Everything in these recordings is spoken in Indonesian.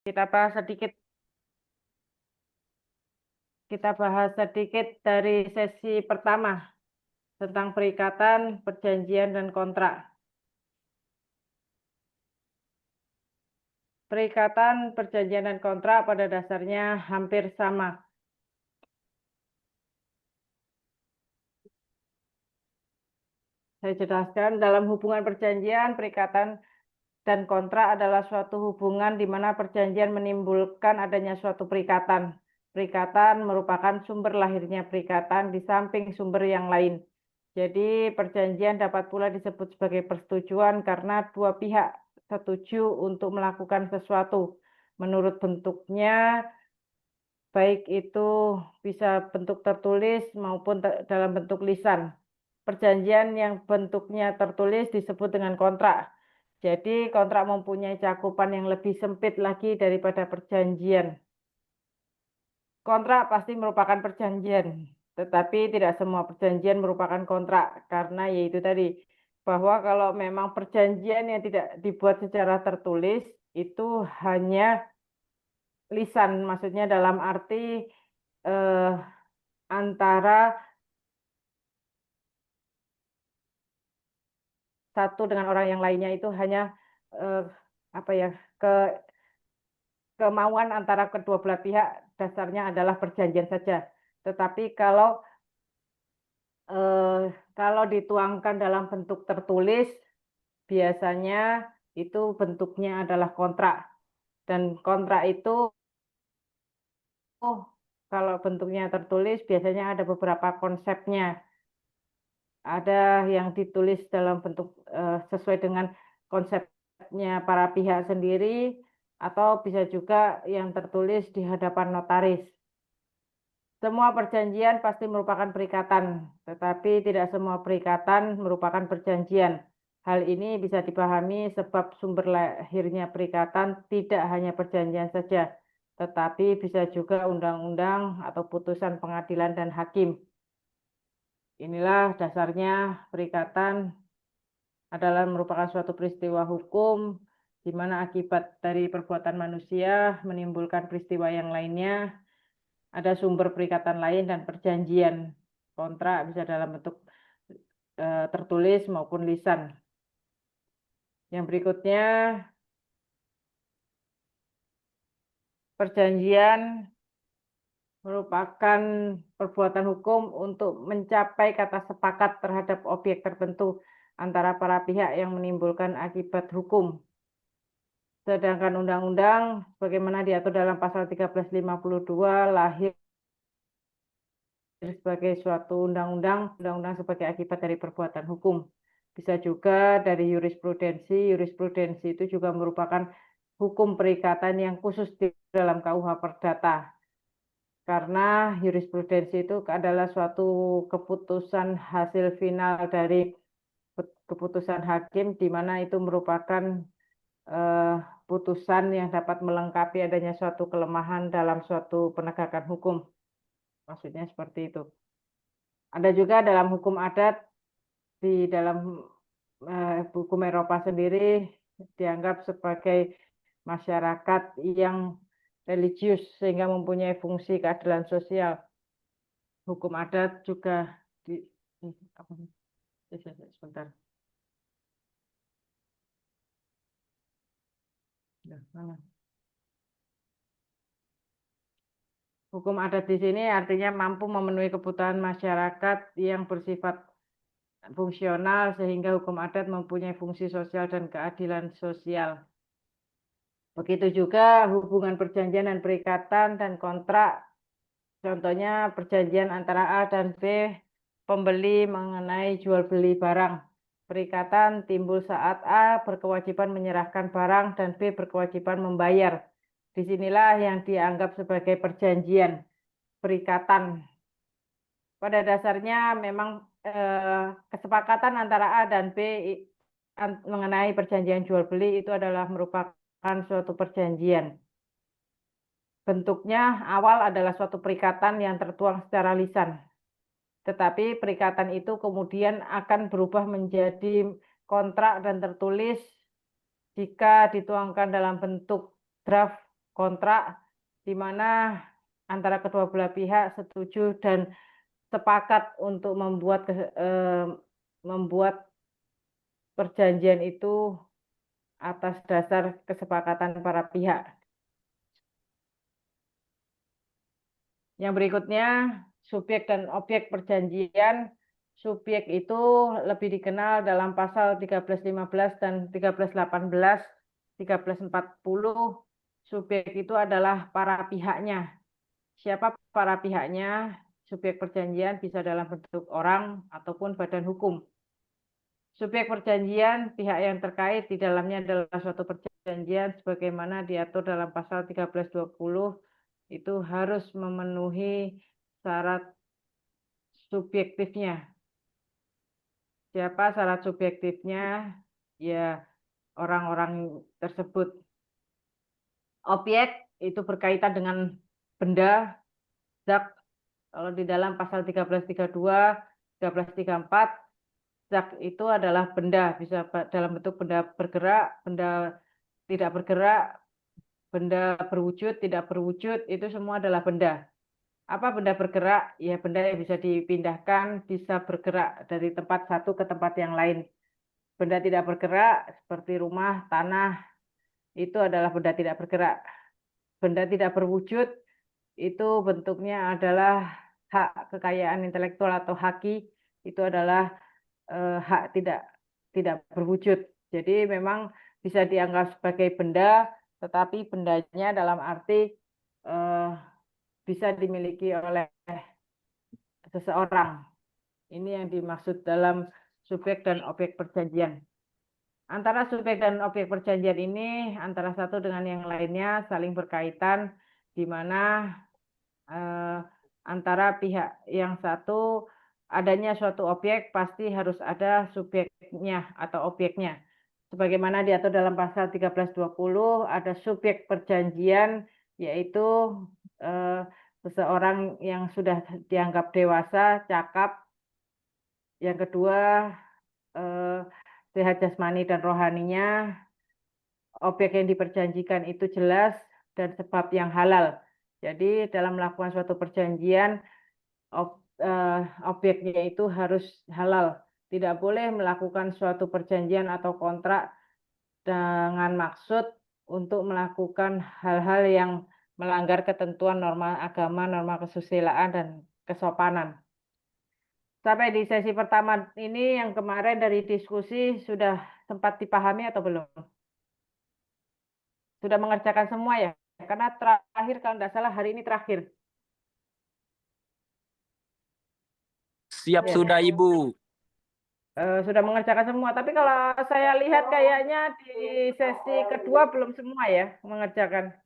Kita bahas sedikit dari sesi pertama tentang perikatan, perjanjian, dan kontrak. Perikatan, perjanjian, dan kontrak pada dasarnya hampir sama. Saya jelaskan, dalam hubungan perjanjian, perikatan, dan kontrak adalah suatu hubungan di mana perjanjian menimbulkan adanya suatu perikatan. Perikatan merupakan sumber lahirnya perikatan di samping sumber yang lain. Jadi perjanjian dapat pula disebut sebagai persetujuan karena dua pihak setuju untuk melakukan sesuatu menurut bentuknya, baik itu bisa bentuk tertulis maupun dalam bentuk lisan. Perjanjian yang bentuknya tertulis disebut dengan kontrak. Jadi kontrak mempunyai cakupan yang lebih sempit lagi daripada perjanjian. Kontrak pasti merupakan perjanjian, tetapi tidak semua perjanjian merupakan kontrak, karena yaitu tadi, bahwa kalau memang perjanjian yang tidak dibuat secara tertulis, itu hanya lisan, maksudnya dalam arti eh, antara satu dengan orang yang lainnya itu hanya eh, apa ya, ke kemauan antara kedua belah pihak dasarnya adalah perjanjian saja. Tetapi kalau dituangkan dalam bentuk tertulis, biasanya itu bentuknya adalah kontrak. Dan kontrak itu kalau bentuknya tertulis biasanya ada beberapa konsepnya. Ada yang ditulis dalam bentuk sesuai dengan konsepnya para pihak sendiri, atau bisa juga yang tertulis di hadapan notaris. Semua perjanjian pasti merupakan perikatan, tetapi tidak semua perikatan merupakan perjanjian. Hal ini bisa dipahami sebab sumber lahirnya perikatan tidak hanya perjanjian saja, tetapi bisa juga undang-undang atau putusan pengadilan dan hakim. Inilah dasarnya perikatan adalah merupakan suatu peristiwa hukum di mana akibat dari perbuatan manusia menimbulkan peristiwa yang lainnya. Ada sumber perikatan lain dan perjanjian. Kontrak bisa dalam bentuk tertulis maupun lisan. Yang berikutnya, perjanjian merupakan perbuatan hukum untuk mencapai kata sepakat terhadap objek tertentu antara para pihak yang menimbulkan akibat hukum. Sedangkan undang-undang, bagaimana diatur dalam pasal 1352, lahir sebagai suatu undang-undang sebagai akibat dari perbuatan hukum. Bisa juga dari jurisprudensi. Jurisprudensi itu juga merupakan hukum perikatan yang khusus di dalam KUH Perdata. Karena jurisprudensi itu adalah suatu keputusan hasil final dari keputusan hakim, di mana itu merupakan putusan yang dapat melengkapi adanya suatu kelemahan dalam suatu penegakan hukum. Maksudnya seperti itu. Ada juga dalam hukum adat, di dalam hukum Eropa sendiri dianggap sebagai masyarakat yang religius sehingga mempunyai fungsi keadilan sosial. Hukum adat juga di sebentar. Mana? Hukum adat di sini artinya mampu memenuhi kebutuhan masyarakat yang bersifat fungsional sehingga hukum adat mempunyai fungsi sosial dan keadilan sosial. Begitu juga hubungan perjanjian dan perikatan dan kontrak. Contohnya perjanjian antara A dan B, pembeli mengenai jual beli barang. Perikatan timbul saat A berkewajiban menyerahkan barang dan B berkewajiban membayar. Disinilah yang dianggap sebagai perjanjian, perikatan. Pada dasarnya memang kesepakatan antara A dan B mengenai perjanjian jual beli itu adalah merupakan suatu perjanjian. Bentuknya awal adalah suatu perikatan yang tertuang secara lisan. Tetapi perikatan itu kemudian akan berubah menjadi kontrak dan tertulis jika dituangkan dalam bentuk draft kontrak di mana antara kedua belah pihak setuju dan sepakat untuk membuat perjanjian itu atas dasar kesepakatan para pihak. Yang berikutnya, subjek dan objek perjanjian. Subjek itu lebih dikenal dalam pasal 1315 dan 1318, 1340. Subjek itu adalah para pihaknya. Siapa para pihaknya? Subjek perjanjian bisa dalam bentuk orang ataupun badan hukum. Subjek perjanjian, pihak yang terkait di dalamnya adalah suatu perjanjian sebagaimana diatur dalam pasal 1320, itu harus memenuhi syarat subjektifnya. Siapa syarat subjektifnya? Ya, orang-orang tersebut. Objek itu berkaitan dengan benda, zat. Kalau di dalam pasal 1332, 1334, zat itu adalah benda, bisa dalam bentuk benda bergerak, benda tidak bergerak, benda berwujud, tidak berwujud, itu semua adalah benda. Apa benda bergerak? Ya, benda yang bisa dipindahkan, bisa bergerak dari tempat satu ke tempat yang lain. Benda tidak bergerak seperti rumah, tanah, itu adalah benda tidak bergerak. Benda tidak berwujud itu bentuknya adalah hak kekayaan intelektual atau haki, itu adalah hak tidak berwujud. Jadi memang bisa dianggap sebagai benda, tetapi bendanya dalam arti bisa dimiliki oleh seseorang. Ini yang dimaksud dalam subjek dan objek perjanjian. Antara subjek dan objek perjanjian ini antara satu dengan yang lainnya saling berkaitan, di mana antara pihak yang satu adanya suatu objek pasti harus ada subjeknya atau objeknya. Sebagaimana diatur dalam pasal 1320 ada subjek perjanjian, yaitu seseorang yang sudah dianggap dewasa, cakap. Yang kedua, sehat jasmani dan rohaninya. Objek yang diperjanjikan itu jelas dan sebab yang halal. Jadi dalam melakukan suatu perjanjian, objeknya itu harus halal. Tidak boleh melakukan suatu perjanjian atau kontrak dengan maksud untuk melakukan hal-hal yang melanggar ketentuan norma agama, norma kesusilaan, dan kesopanan. Sampai di sesi pertama ini yang kemarin dari diskusi sudah sempat dipahami atau belum? Sudah mengerjakan semua ya? Karena terakhir kalau tidak salah hari ini terakhir. Siap Ya. sudah Ibu. Sudah mengerjakan semua. Tapi kalau saya lihat kayaknya di sesi kedua belum semua ya mengerjakan.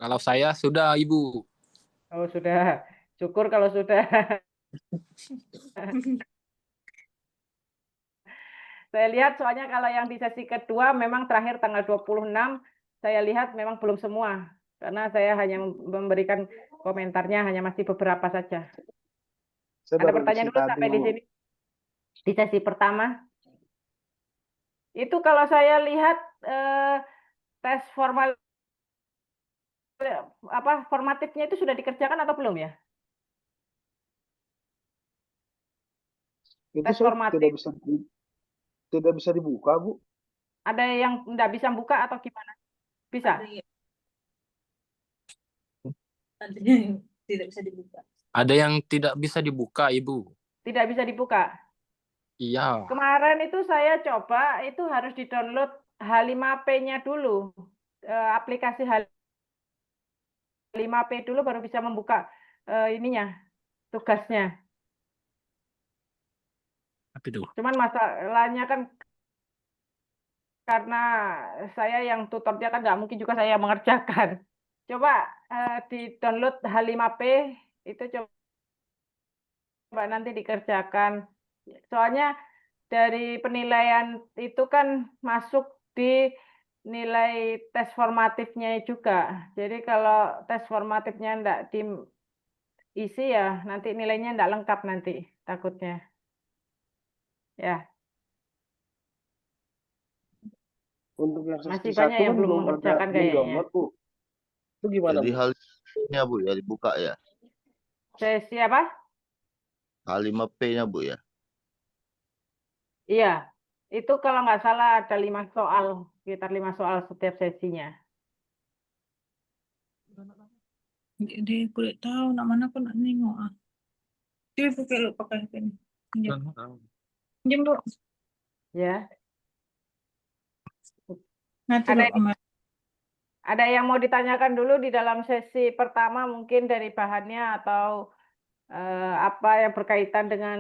Kalau saya sudah Ibu. Oh sudah. Syukur kalau sudah. Saya lihat soalnya kalau yang di sesi kedua memang terakhir tanggal 26, saya lihat memang belum semua. Karena saya hanya memberikan komentarnya, hanya masih beberapa saja. Ada pertanyaan dulu sampai di sini? Di sesi pertama. Itu kalau saya lihat tes formatifnya itu sudah dikerjakan atau belum ya? Itu Tes formatif. Tidak bisa dibuka, Bu. Ada yang tidak bisa buka atau gimana? Bisa? Ada yang tidak bisa dibuka. Ada yang tidak bisa dibuka, Ibu. Tidak bisa dibuka? Iya. Kemarin itu saya coba, itu harus di-download H5P-nya dulu. Aplikasi H5P dulu baru bisa membuka ininya, tugasnya. Cuman masalahnya kan karena saya yang tutornya kan nggak mungkin juga saya mengerjakan. Coba di-download H5P, itu coba nanti dikerjakan. Soalnya dari penilaian itu kan masuk di nilai tes formatifnya juga. Jadi kalau tes formatifnya enggak diisi ya nanti nilainya enggak lengkap nanti takutnya. Ya. Untuk yang Masih sesi banyak 1 yang kan belum belum mengerjakan kayaknya. download, Bu. Itu gimana, Jadi Bu? H5P-nya Bu ya dibuka ya. Sesi apa? H5P-nya Bu ya. Iya, itu kalau nggak salah ada 5 soal, sekitar 5 soal setiap sesinya. Jadi kulit tahu nak mana aku nak nengok ah. Coba pakai lu pakai HP ini. Pinjam Bu. Ya, Nanti ada lu ada yang mau ditanyakan dulu di dalam sesi pertama mungkin dari bahannya atau apa yang berkaitan dengan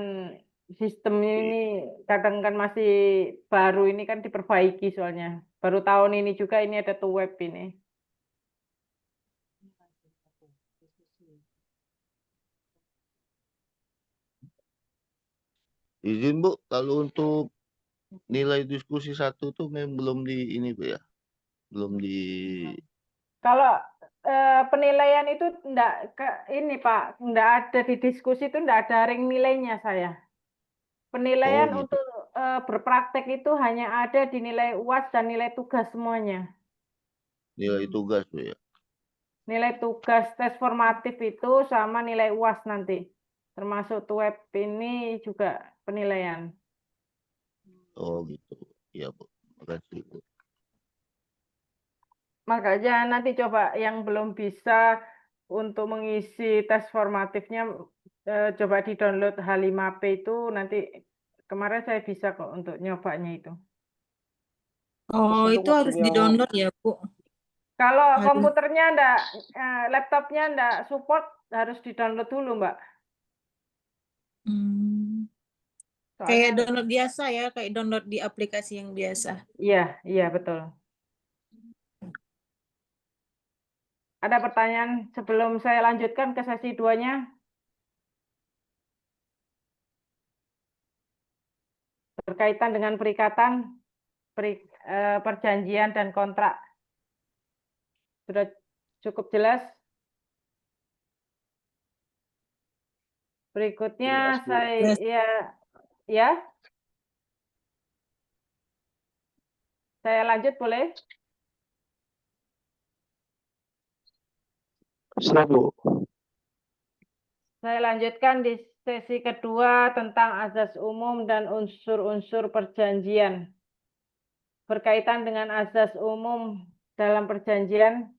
sistem ini kadang kan masih baru ini kan diperbaiki soalnya. Baru tahun ini juga ini ada tuh web ini. Izin Bu, kalau untuk nilai diskusi 1 tuh memang belum di ini Bu ya. Belum di Kalau penilaian itu enggak ini Pak, enggak ada di diskusi itu enggak ada ring nilainya saya. Penilaian gitu. untuk berpraktek itu hanya ada di nilai UAS dan nilai tugas semuanya. Nilai tugas Bu ya. Nilai tugas tes formatif itu sama nilai UAS nanti. Termasuk web ini juga penilaian. Oh gitu. Iya Bu. Makasih Bu. Makanya nanti coba yang belum bisa untuk mengisi tes formatifnya coba di-download H5P itu nanti kemarin saya bisa kok untuk nyobanya itu. Oh, Untuk itu harus waktunya di-download ya, Bu. Kalau Harus. komputernya enggak, laptopnya enggak support harus di-download dulu, Mbak. Kayak Soalnya, download biasa ya, kayak download di aplikasi yang biasa. iya betul. Ada pertanyaan sebelum saya lanjutkan ke sesi 2-nya? Berkaitan dengan perikatan, perjanjian dan kontrak. Sudah cukup jelas? Berikutnya Jelas, Bu. ya. Saya lanjut boleh? Siap, Bu. Saya lanjutkan di sesi kedua tentang azas umum dan unsur-unsur perjanjian. Berkaitan dengan azas umum dalam perjanjian,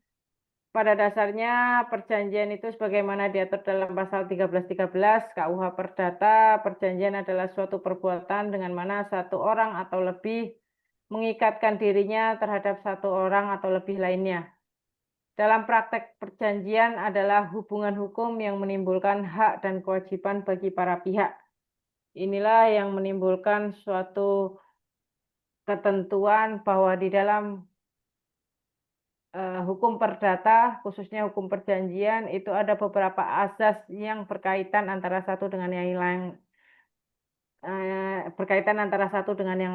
pada dasarnya perjanjian itu sebagaimana diatur dalam pasal 1313 KUH Perdata, perjanjian adalah suatu perbuatan dengan mana satu orang atau lebih mengikatkan dirinya terhadap satu orang atau lebih lainnya. Dalam praktek perjanjian adalah hubungan hukum yang menimbulkan hak dan kewajiban bagi para pihak. Inilah yang menimbulkan suatu ketentuan bahwa di dalam hukum perdata, khususnya hukum perjanjian, itu ada beberapa asas yang berkaitan antara satu dengan yang lain,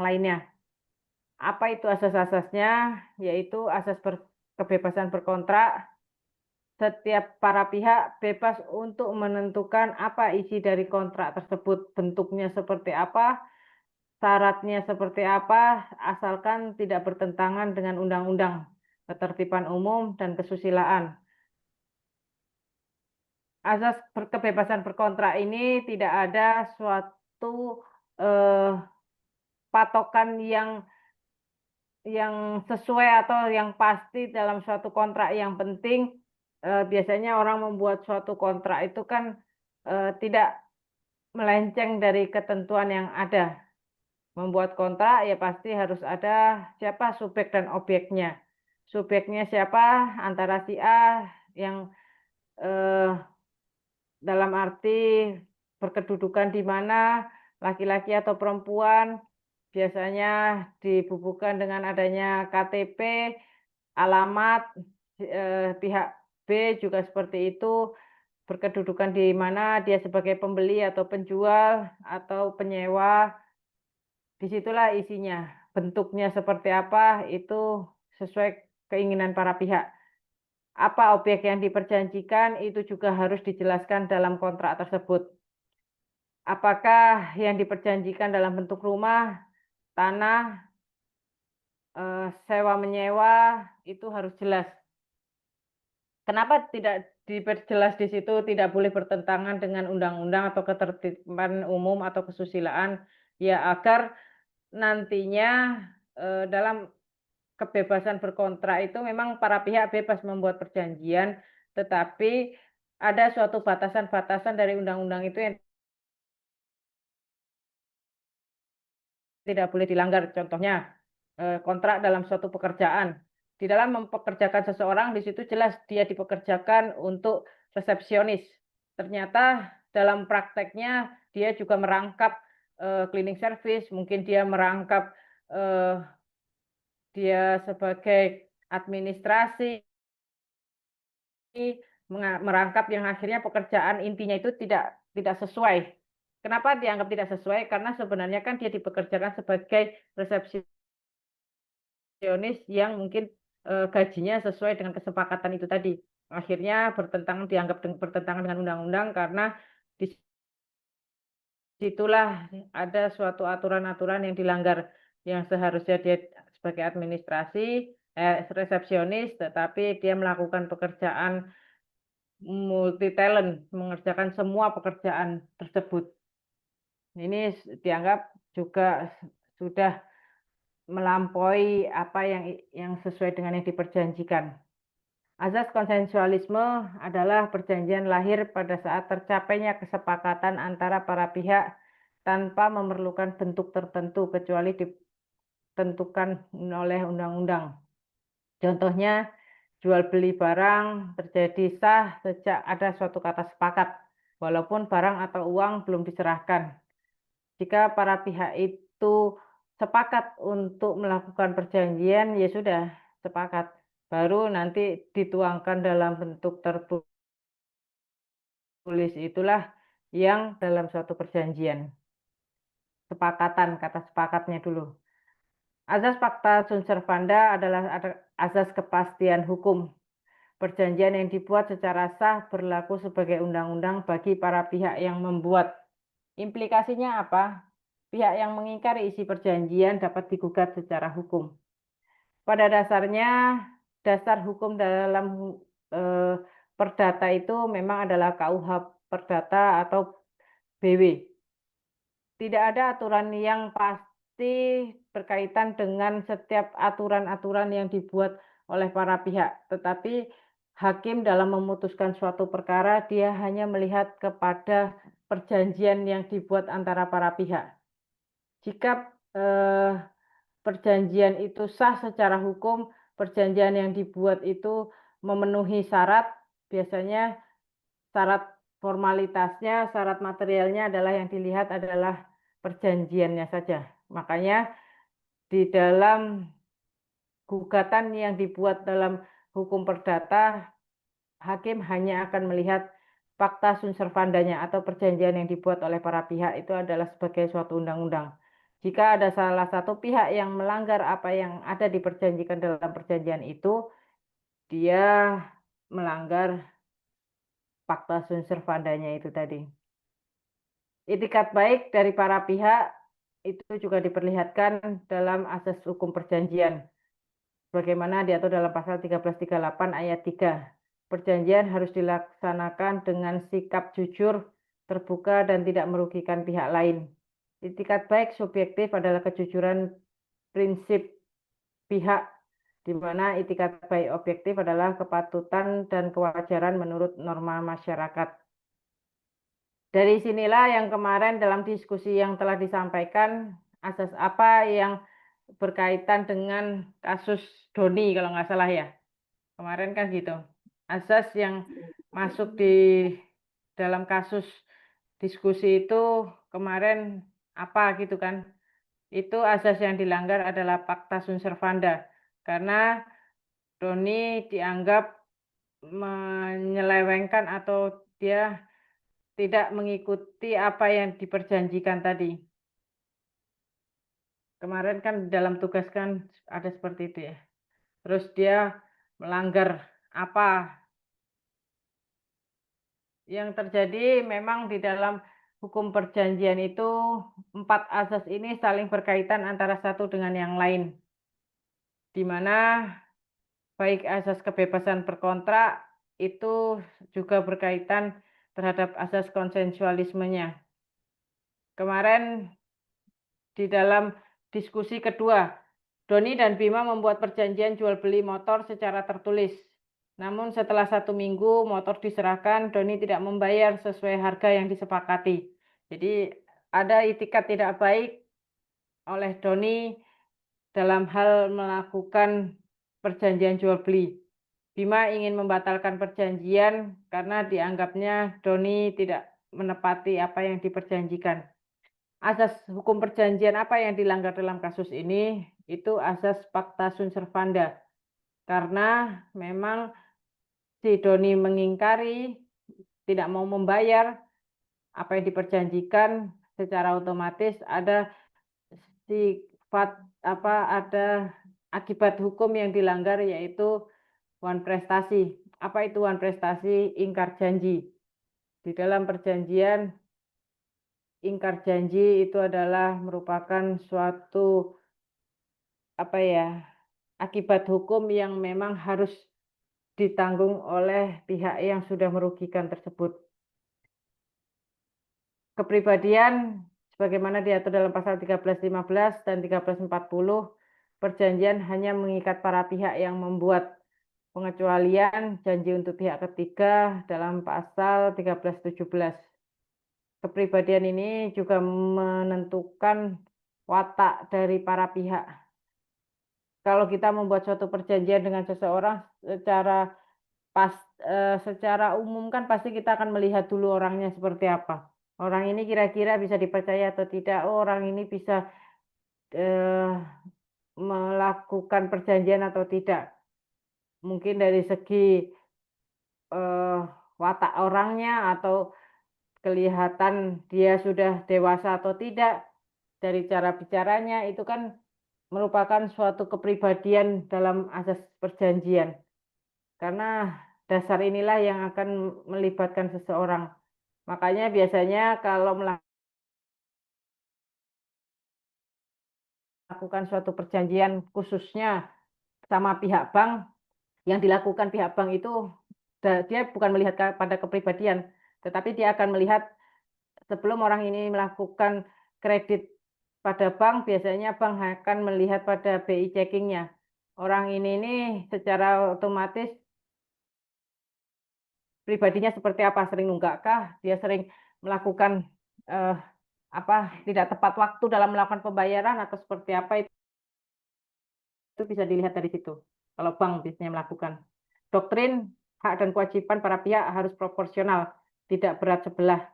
lainnya. Apa itu asas-asasnya? Yaitu asas kebebasan berkontrak. Setiap para pihak bebas untuk menentukan apa isi dari kontrak tersebut, bentuknya seperti apa, syaratnya seperti apa, asalkan tidak bertentangan dengan undang-undang, ketertiban umum, dan kesusilaan. Asas kebebasan berkontrak ini tidak ada suatu patokan yang sesuai atau yang pasti dalam suatu kontrak. Yang penting biasanya orang membuat suatu kontrak itu kan tidak melenceng dari ketentuan yang ada. Membuat kontrak ya pasti harus ada siapa subjek dan objeknya. Subjeknya siapa? Antara si A yang dalam arti berkedudukan di mana, laki-laki atau perempuan, biasanya dibubuhkan dengan adanya KTP, alamat, pihak B juga seperti itu, berkedudukan di mana dia sebagai pembeli atau penjual atau penyewa, disitulah isinya. Bentuknya seperti apa, itu sesuai keinginan para pihak. Apa objek yang diperjanjikan itu juga harus dijelaskan dalam kontrak tersebut. Apakah yang diperjanjikan dalam bentuk rumah, tanah, sewa menyewa itu harus jelas. Kenapa tidak diperjelas di situ tidak boleh bertentangan dengan undang-undang atau ketertiban umum atau kesusilaan? Ya agar nantinya dalam kebebasan berkontrak itu memang para pihak bebas membuat perjanjian, tetapi ada suatu batasan-batasan dari undang-undang itu yang tidak boleh dilanggar. Contohnya, kontrak dalam suatu pekerjaan. Di dalam mempekerjakan seseorang, di situ jelas dia dipekerjakan untuk resepsionis. Ternyata dalam prakteknya dia juga merangkap cleaning service, mungkin dia merangkap dia sebagai administrasi, merangkap yang akhirnya pekerjaan intinya itu tidak sesuai. Kenapa dianggap tidak sesuai? Karena sebenarnya kan dia dipekerjakan sebagai resepsionis yang mungkin gajinya sesuai dengan kesepakatan itu tadi. Akhirnya dianggap bertentangan dengan undang-undang karena di situlah ada suatu aturan-aturan yang dilanggar, yang seharusnya dia sebagai administrasi, resepsionis, tetapi dia melakukan pekerjaan multi talent, mengerjakan semua pekerjaan tersebut. Ini dianggap juga sudah melampaui apa yang sesuai dengan yang diperjanjikan. Azas konsensualisme adalah perjanjian lahir pada saat tercapainya kesepakatan antara para pihak tanpa memerlukan bentuk tertentu kecuali ditentukan oleh undang-undang. Contohnya, jual beli barang terjadi sah sejak ada suatu kata sepakat, walaupun barang atau uang belum diserahkan. Jika para pihak itu sepakat untuk melakukan perjanjian, ya sudah sepakat. Baru nanti dituangkan dalam bentuk tertulis, itulah yang dalam suatu perjanjian. Sepakatan, kata sepakatnya dulu. Azas pacta sunt servanda adalah azas kepastian hukum. Perjanjian yang dibuat secara sah berlaku sebagai undang-undang bagi para pihak yang membuat. Implikasinya apa? Pihak yang mengingkari isi perjanjian dapat digugat secara hukum. Pada dasarnya, dasar hukum dalam perdata itu memang adalah KUH Perdata atau BW. Tidak ada aturan yang pasti berkaitan dengan setiap aturan-aturan yang dibuat oleh para pihak, tetapi hakim dalam memutuskan suatu perkara, dia hanya melihat kepada perjanjian yang dibuat antara para pihak. Jika perjanjian itu sah secara hukum, perjanjian yang dibuat itu memenuhi syarat, biasanya syarat formalitasnya, syarat materialnya adalah yang dilihat adalah perjanjiannya saja. Makanya di dalam gugatan yang dibuat dalam hukum perdata, hakim hanya akan melihat pacta sunt servandanya atau perjanjian yang dibuat oleh para pihak itu adalah sebagai suatu undang-undang. Jika ada salah satu pihak yang melanggar apa yang ada diperjanjikan dalam perjanjian itu, dia melanggar pacta sunt servandanya itu tadi. Itikat baik dari para pihak itu juga diperlihatkan dalam asas hukum perjanjian. Bagaimana diatur dalam pasal 1338 ayat 3. Perjanjian harus dilaksanakan dengan sikap jujur, terbuka, dan tidak merugikan pihak lain. Itikat baik subjektif adalah kejujuran prinsip pihak, di mana itikat baik objektif adalah kepatutan dan kewajaran menurut norma masyarakat. Dari sinilah yang kemarin dalam diskusi yang telah disampaikan, asas apa yang berkaitan dengan kasus Doni kalau nggak salah ya. Kemarin kan gitu. Asas yang masuk di dalam kasus diskusi itu kemarin apa gitu kan. Itu asas yang dilanggar adalah pacta sunt servanda. Karena Doni dianggap menyelewengkan atau dia tidak mengikuti apa yang diperjanjikan tadi. Kemarin kan dalam tugas kan ada seperti itu ya. Terus dia melanggar apa yang terjadi memang di dalam hukum perjanjian itu 4 asas ini saling berkaitan antara satu dengan yang lain. di mana baik asas kebebasan berkontrak itu juga berkaitan terhadap asas konsensualismenya. Kemarin di dalam diskusi kedua, Doni dan Bima membuat perjanjian jual beli motor secara tertulis. Namun setelah 1 minggu motor diserahkan, Doni tidak membayar sesuai harga yang disepakati. Jadi ada itikat tidak baik oleh Doni dalam hal melakukan perjanjian jual beli. Bima ingin membatalkan perjanjian karena dianggapnya Doni tidak menepati apa yang diperjanjikan. Asas hukum perjanjian apa yang dilanggar dalam kasus ini? Itu asas pacta sunt servanda. Karena memang si Doni mengingkari, tidak mau membayar apa yang diperjanjikan, secara otomatis ada ada akibat hukum yang dilanggar, yaitu wan prestasi. Apa itu wan prestasi? Ingkar janji. Di dalam perjanjian, ingkar janji itu adalah merupakan suatu akibat hukum yang memang harus ditanggung oleh pihak yang sudah merugikan tersebut. Kepribadian sebagaimana diatur dalam pasal 1315 dan 1340, perjanjian hanya mengikat para pihak yang membuat pengecualian janji untuk pihak ketiga dalam pasal 1317. Kepribadian ini juga menentukan watak dari para pihak. Kalau kita membuat suatu perjanjian dengan seseorang secara umum kan pasti kita akan melihat dulu orangnya seperti apa. Orang ini kira-kira bisa dipercaya atau tidak. Orang ini bisa melakukan perjanjian atau tidak. Mungkin dari segi watak orangnya atau kelihatan dia sudah dewasa atau tidak, dari cara bicaranya, itu kan merupakan suatu kepribadian dalam asas perjanjian. Karena dasar inilah yang akan melibatkan seseorang. Makanya biasanya kalau melakukan suatu perjanjian khususnya sama pihak bank, yang dilakukan pihak bank itu dia bukan melihat pada kepribadian, tetapi dia akan melihat sebelum orang ini melakukan kredit pada bank, biasanya bank akan melihat pada BI checkingnya. Orang ini secara otomatis pribadinya seperti apa, sering nunggak-kah, dia sering melakukan tidak tepat waktu dalam melakukan pembayaran atau seperti apa, itu bisa dilihat dari situ. Kalau bank biasanya melakukan. Doktrin hak dan kewajiban para pihak harus proporsional, tidak berat sebelah.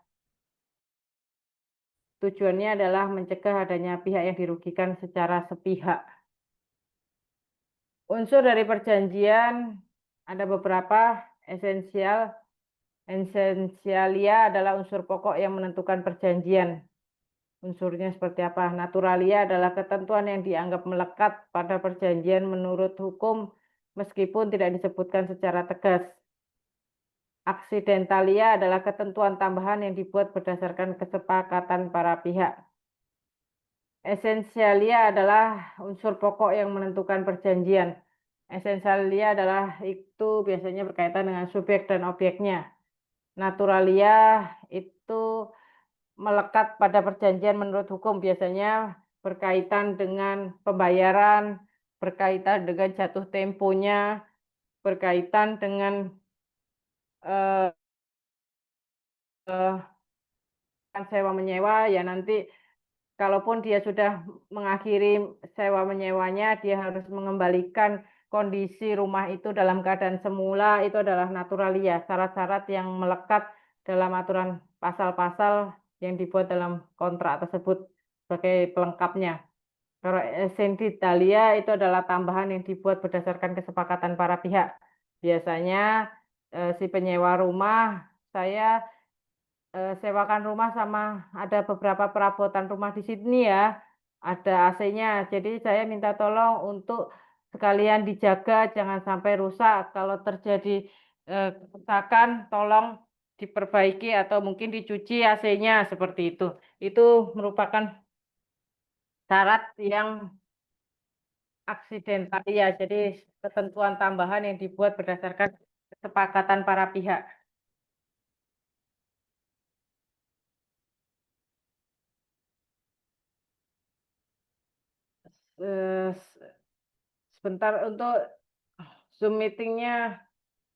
Tujuannya adalah mencegah adanya pihak yang dirugikan secara sepihak. Unsur dari perjanjian ada beberapa. Esensialia adalah unsur pokok yang menentukan perjanjian. Unsurnya seperti apa? Naturalia adalah ketentuan yang dianggap melekat pada perjanjian menurut hukum meskipun tidak disebutkan secara tegas. Aksidentalia adalah ketentuan tambahan yang dibuat berdasarkan kesepakatan para pihak. Esensialia adalah unsur pokok yang menentukan perjanjian. Esensialia adalah itu biasanya berkaitan dengan subjek dan objeknya. Naturalia itu melekat pada perjanjian menurut hukum, biasanya berkaitan dengan pembayaran, berkaitan dengan jatuh temponya, berkaitan dengan sewa menyewa, ya nanti kalaupun dia sudah mengakhiri sewa menyewanya, dia harus mengembalikan kondisi rumah itu dalam keadaan semula. Itu adalah naturalia, syarat-syarat yang melekat dalam aturan pasal-pasal yang dibuat dalam kontrak tersebut sebagai pelengkapnya. Kalau essentialia itu adalah tambahan yang dibuat berdasarkan kesepakatan para pihak. Biasanya si penyewa rumah, saya sewakan rumah sama ada beberapa perabotan rumah di sini ya, ada AC-nya. Jadi saya minta tolong untuk sekalian dijaga, jangan sampai rusak. Kalau terjadi kerusakan, tolong diperbaiki atau mungkin dicuci AC-nya, seperti itu. Itu merupakan syarat yang aksidental ya, jadi ketentuan tambahan yang dibuat berdasarkan kesepakatan para pihak. Sebentar untuk Zoom meetingnya,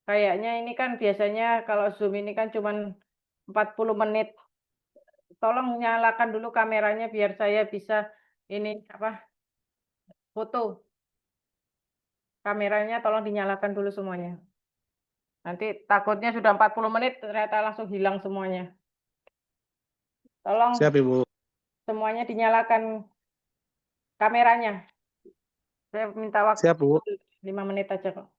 kayaknya ini kan biasanya kalau Zoom ini kan cuman 40 menit. Tolong nyalakan dulu kameranya biar saya bisa ini apa foto. Kameranya tolong dinyalakan dulu semuanya. Nanti takutnya sudah 40 menit ternyata langsung hilang semuanya. Tolong Siap, Ibu. semuanya dinyalakan kameranya. Saya minta waktu Siap, Bu. 5 menit aja kok.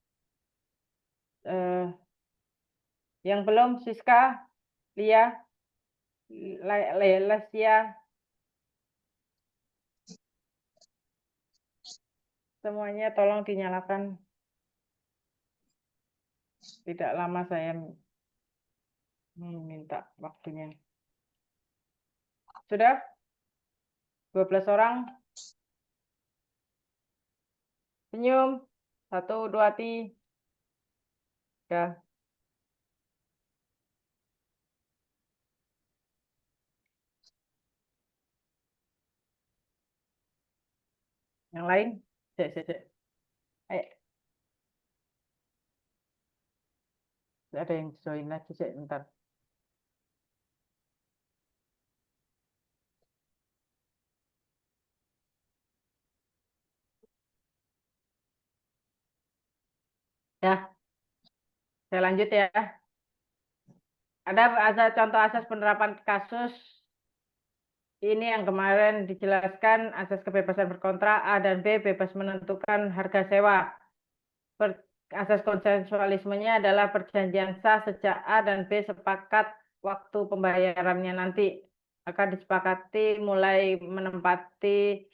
Yang belum Siska, Lia, Lesia, semuanya tolong dinyalakan. Tidak lama saya minta waktunya. Sudah? 12 orang? Senyum. 1, 2, 3. Yang lain? Cek. Ayo. Ada yang join lagi, cek, bentar. Ya, saya lanjut ya. Ada contoh asas penerapan kasus. Ini yang kemarin dijelaskan, asas kebebasan berkontrak A dan B bebas menentukan harga sewa. Asas konsensualismenya adalah perjanjian sah sejak A dan B sepakat waktu pembayarannya nanti. Akan disepakati mulai menempati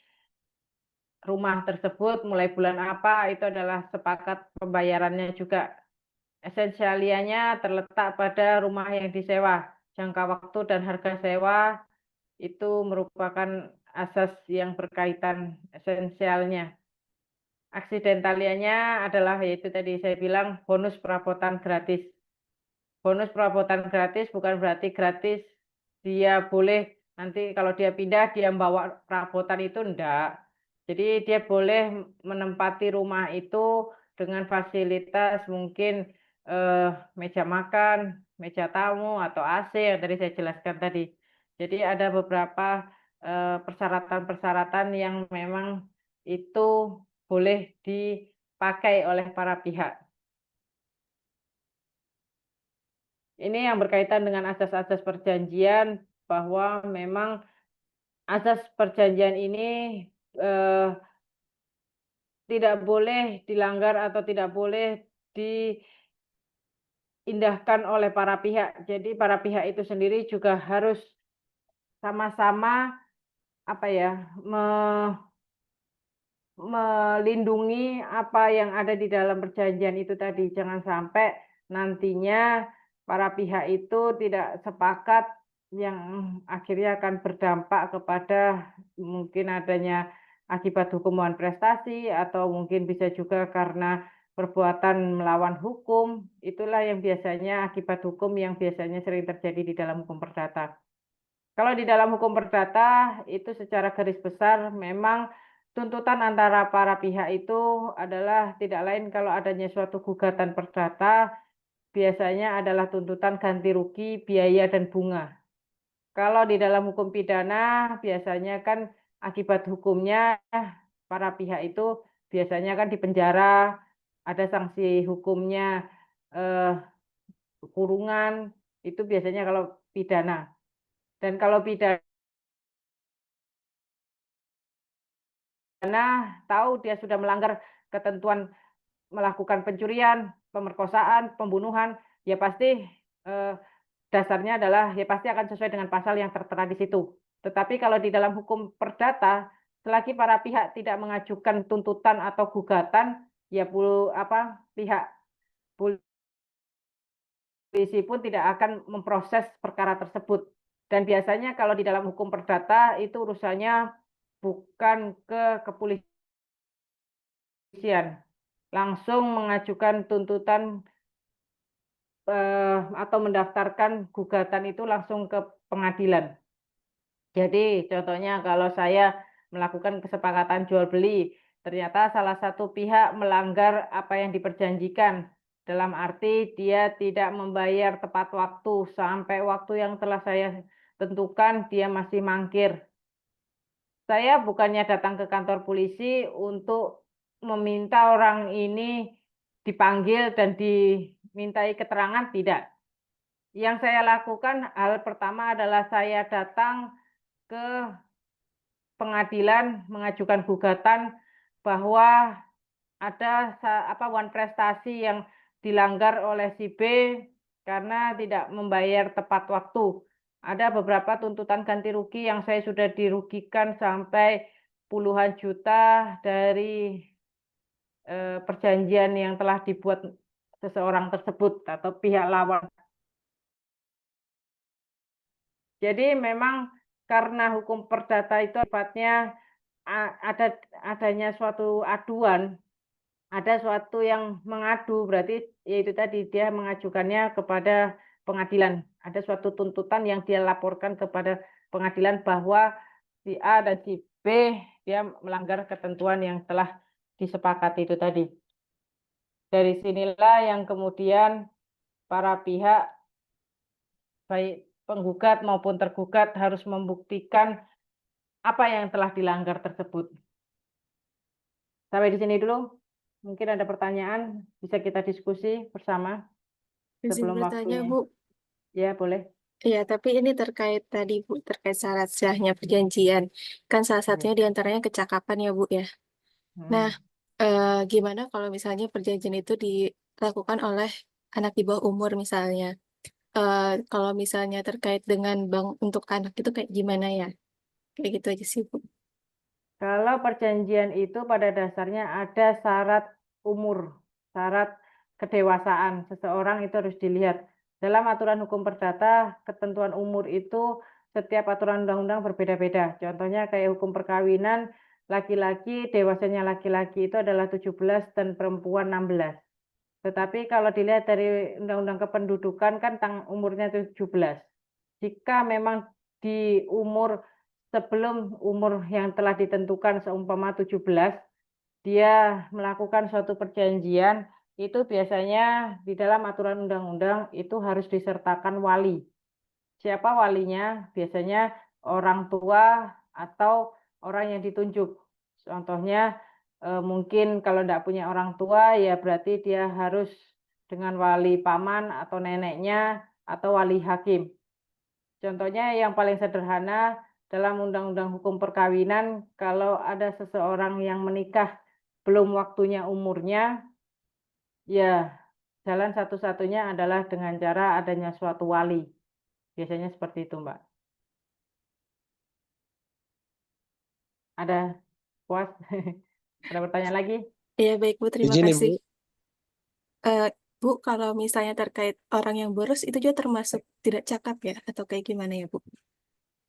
rumah tersebut, mulai bulan apa, itu adalah sepakat pembayarannya juga. Esensialianya terletak pada rumah yang disewa, jangka waktu dan harga sewa itu merupakan asas yang berkaitan esensialnya. Aksidentalianya adalah yaitu tadi saya bilang bonus perabotan gratis. Bonus perabotan gratis bukan berarti gratis dia boleh nanti kalau dia pindah dia membawa perabotan itu enggak. Jadi dia boleh menempati rumah itu dengan fasilitas mungkin meja makan, meja tamu atau AC yang tadi saya jelaskan tadi. Jadi ada beberapa persyaratan-persyaratan yang memang itu boleh dipakai oleh para pihak. Ini yang berkaitan dengan asas-asas perjanjian bahwa memang asas perjanjian ini tidak boleh dilanggar atau tidak boleh diindahkan oleh para pihak. Jadi para pihak itu sendiri juga harus sama-sama apa ya melindungi apa yang ada di dalam perjanjian itu tadi. Jangan sampai nantinya para pihak itu tidak sepakat yang akhirnya akan berdampak kepada mungkin adanya akibat hukuman prestasi atau mungkin bisa juga karena perbuatan melawan hukum. Itulah yang biasanya akibat hukum yang biasanya sering terjadi di dalam hukum perdata. Kalau di dalam hukum perdata itu secara garis besar memang tuntutan antara para pihak itu adalah tidak lain kalau adanya suatu gugatan perdata biasanya adalah tuntutan ganti rugi, biaya dan bunga. Kalau di dalam hukum pidana biasanya kan akibat hukumnya para pihak itu biasanya kan dipenjara, ada sanksi hukumnya kurungan, itu biasanya kalau pidana. Dan kalau pidana tahu dia sudah melanggar ketentuan melakukan pencurian, pemerkosaan, pembunuhan, ya pasti dasarnya adalah ya pasti akan sesuai dengan pasal yang tertera di situ. Tetapi kalau di dalam hukum perdata, selagi para pihak tidak mengajukan tuntutan atau gugatan, ya pihak polisi pun tidak akan memproses perkara tersebut. Dan biasanya kalau di dalam hukum perdata itu urusannya bukan ke kepolisian kepolisian, langsung mengajukan tuntutan atau mendaftarkan gugatan itu langsung ke pengadilan. Jadi contohnya kalau saya melakukan kesepakatan jual beli, ternyata salah satu pihak melanggar apa yang diperjanjikan. Dalam arti dia tidak membayar tepat waktu, sampai waktu yang telah saya tentukan dia masih mangkir. Saya bukannya datang ke kantor polisi untuk meminta orang ini dipanggil dan dimintai keterangan, tidak. Yang saya lakukan hal pertama adalah saya datang ke pengadilan mengajukan gugatan bahwa ada wan prestasi yang dilanggar oleh si B karena tidak membayar tepat waktu. Ada beberapa tuntutan ganti rugi yang saya sudah dirugikan sampai puluhan juta dari perjanjian yang telah dibuat seseorang tersebut atau pihak lawan. Jadi memang karena hukum perdata itu sifatnya adanya suatu aduan, ada suatu yang mengadu, berarti yaitu tadi dia mengajukannya kepada pengadilan. Ada suatu tuntutan yang dia laporkan kepada pengadilan bahwa si A dan si B dia melanggar ketentuan yang telah disepakati itu tadi. Dari sinilah yang kemudian para pihak baik penggugat maupun tergugat harus membuktikan apa yang telah dilanggar tersebut. Sampai di sini dulu. Mungkin ada pertanyaan, bisa kita diskusi bersama Izin sebelum bertanya, waktunya. Bu. Ya, boleh. Iya, tapi ini terkait tadi, Bu, terkait syarat sahnya perjanjian. Kan salah satunya diantaranya kecakapan ya, Bu, ya. Nah, gimana kalau misalnya perjanjian itu dilakukan oleh anak di bawah umur misalnya? Kalau misalnya terkait dengan bank untuk anak itu kayak gimana ya? Kayak gitu aja sih, Bu. Kalau perjanjian itu pada dasarnya ada syarat umur, syarat kedewasaan. Seseorang itu harus dilihat. Dalam aturan hukum perdata, ketentuan umur itu setiap aturan undang-undang berbeda-beda. Contohnya kayak hukum perkawinan, laki-laki, dewasanya laki-laki itu adalah 17 dan perempuan 16. Tetapi kalau dilihat dari undang-undang kependudukan kan umurnya 17. Jika memang di umur sebelum umur yang telah ditentukan seumpama 17, dia melakukan suatu perjanjian, itu biasanya di dalam aturan undang-undang itu harus disertakan wali. Siapa walinya? Biasanya orang tua atau orang yang ditunjuk. Contohnya mungkin kalau tidak punya orang tua ya berarti dia harus dengan wali paman atau neneknya atau wali hakim. Contohnya yang paling sederhana dalam Undang-Undang Hukum Perkawinan, kalau ada seseorang yang menikah belum waktunya umurnya, ya jalan satu-satunya adalah dengan cara adanya suatu wali. Biasanya seperti itu, Mbak. Ada puas? Ada pertanyaan lagi? Iya, baik, Bu. Terima Izin, kasih. Ibu. Bu, kalau misalnya terkait orang yang boros, itu juga termasuk tidak cakap ya? Atau kayak gimana ya, Bu?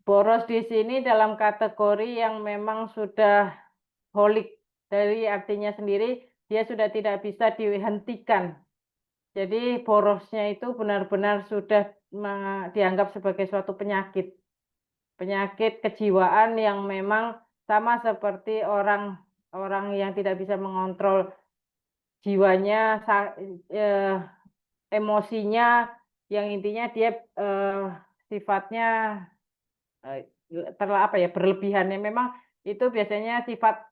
Boros di sini dalam kategori yang memang sudah holik. Dari artinya sendiri, dia sudah tidak bisa dihentikan. Jadi borosnya itu benar-benar sudah dianggap sebagai suatu penyakit. Penyakit kejiwaan yang memang sama seperti orang yang tidak bisa mengontrol jiwanya, emosinya, yang intinya dia sifatnya berlebihannya. Memang itu biasanya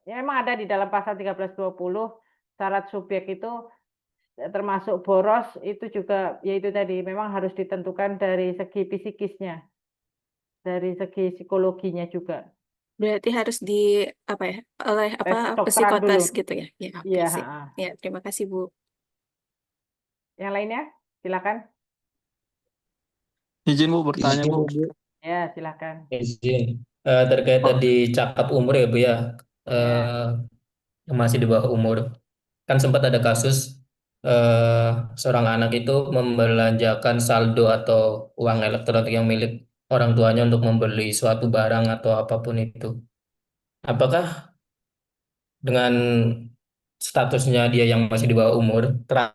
memang ada di dalam pasal 1320 syarat subjek itu termasuk boros itu juga yaitu tadi memang harus ditentukan dari segi psikisnya, dari segi psikologinya juga. Berarti harus oleh Tes kedokteran psikotes dulu. gitu ya? Ya, oke Iya. sih. Ya, terima kasih, Bu. Yang lainnya, silakan. Izin Bu bertanya Bu. Ya, silakan. Izin. Terkait tadi cakap umur ya Bu ya, masih di bawah umur. Kan sempat ada kasus seorang anak itu membelanjakan saldo atau uang elektronik yang milik orang tuanya untuk membeli suatu barang atau apapun itu. Apakah dengan statusnya dia yang masih di bawah umur,